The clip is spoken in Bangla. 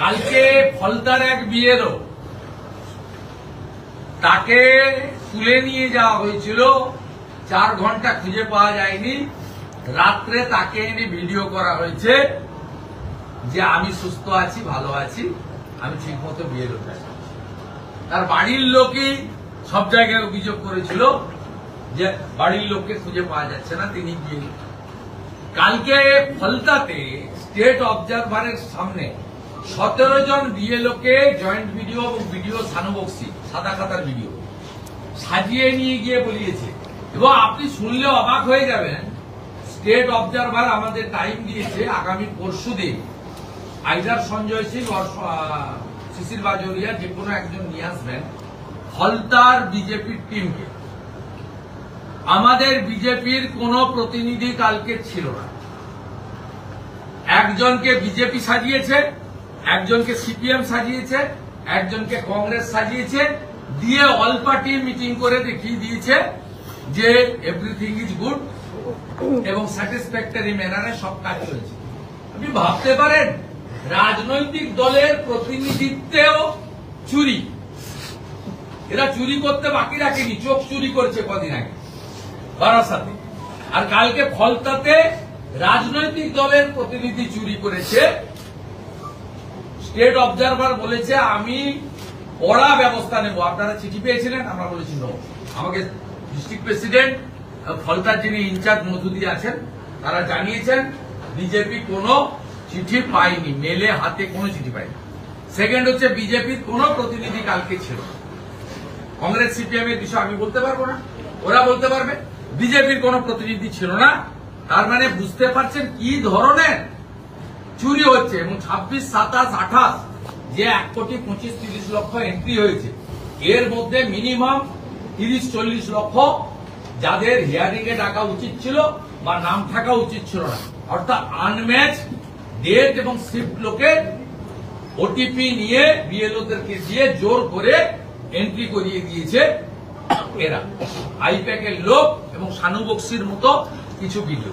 কালকে ফলতার এক বিয়েরও তাকে তুলে নিয়ে যাওয়া হয়েছিল, 4 ঘন্টা খুঁজে পাওয়া যায়নি। রাত্রে তাকে এনে ভিডিও করা হয়েছে যে আমি সুস্থ আছি, ভালো আছি, আমি ঠিক মতো বিয়ের হতে। তার বাড়ির লোকই সব জায়গায় অভিযোগ করেছিল যে বাড়ির লোককে খুঁজে পাওয়া যাচ্ছে না, তিনি গিয়ে। কালকে ফলতাতে স্টেট অবজারভারের সামনে 17 জন বিএলওকে জয়েন্ট ভিডিও এবং ভিডিও সানুবক্সি সাদা খাতার ভিডিও সাজিয়ে নিয়ে গিয়ে বলিয়েছে। এবং আপনি শুনলে অবাক হয়ে যাবেন, স্টেট অবজারভার আমাদের টাইম দিয়েছে আগামী পরশুদিন আইদার সঞ্জয় সিং আর শিশির বাজোরিয়া যে কোনো একজন নিয়ে আসবেন ফলতার বিজেপির টিমকে। আমাদের বিজেপির কোন প্রতিনিধি কালকে ছিল না। একজনকে বিজেপি সাজিয়েছে, একজনকে সিপিএম সাজিয়েছে, একজনকে কংগ্রেস সাজিয়েছে, দিয়ে অল পার্টি মিটিং করে দেখিয়ে দিয়েছে যে এভরিথিং ইজ গুড এবং স্যাটিসফ্যাক্টরি ম্যানারে সব কাজ চলছে। আপনি ভাবতে পারেন রাজনৈতিক দলের প্রতিনিধিত্বেও চুরি। এরা চুরি করতে বাকি রাখেনি, চোখ চুরি করছে কদিন আগে বারাসাতে। আর কালকে ফলতাতে রাজনৈতিক দলের প্রতিনিধি চুরি করেছে। স্টেট অবজারভার বলেছে আমি কড়া ব্যবস্থা নেব। আপনারা চিঠি পেয়েছিলেন? আমরা বলেছি নো। আমাকে ডিস্ট্রিক্ট প্রেসিডেন্ট ফলতার যিনি ইনচার্জ মধুদি আছেন তারা জানিয়েছেন বিজেপি কোনো চিঠি পায়নি, মেলে হাতে কোনো চিঠি পায়নি। সেকেন্ড হচ্ছে বিজেপির কোন প্রতিনিধি কালকে ছিল। কংগ্রেস সিপিএম এর বিষয় আমি বলতে পারবো না, ওরা বলতে পারবে। বিজেপির কোন প্রতিনিধি ছিল না। তার মানে বুঝতে পারছেন কি ধরনের চুরি হচ্ছে। এবং 26, 27, 28 যে 1,25,30 লক্ষ এন্ট্রি হয়েছে, এর মধ্যে মিনিমাম 30-40 লক্ষ যাদের হিয়ারিং এ ডাকা উচিত ছিল বা নাম থাকা উচিত ছিল না, অর্থাৎ আনম্যাচ ডেট এবং শিফট লোকের ওটিপি নিয়ে বিএলওদেরকে দিয়ে জোর করে এন্ট্রি করিয়ে দিয়েছে এরা। আইপ্যাকের লোক এবং সানুবক্সির মতো কিছু ভিডিও।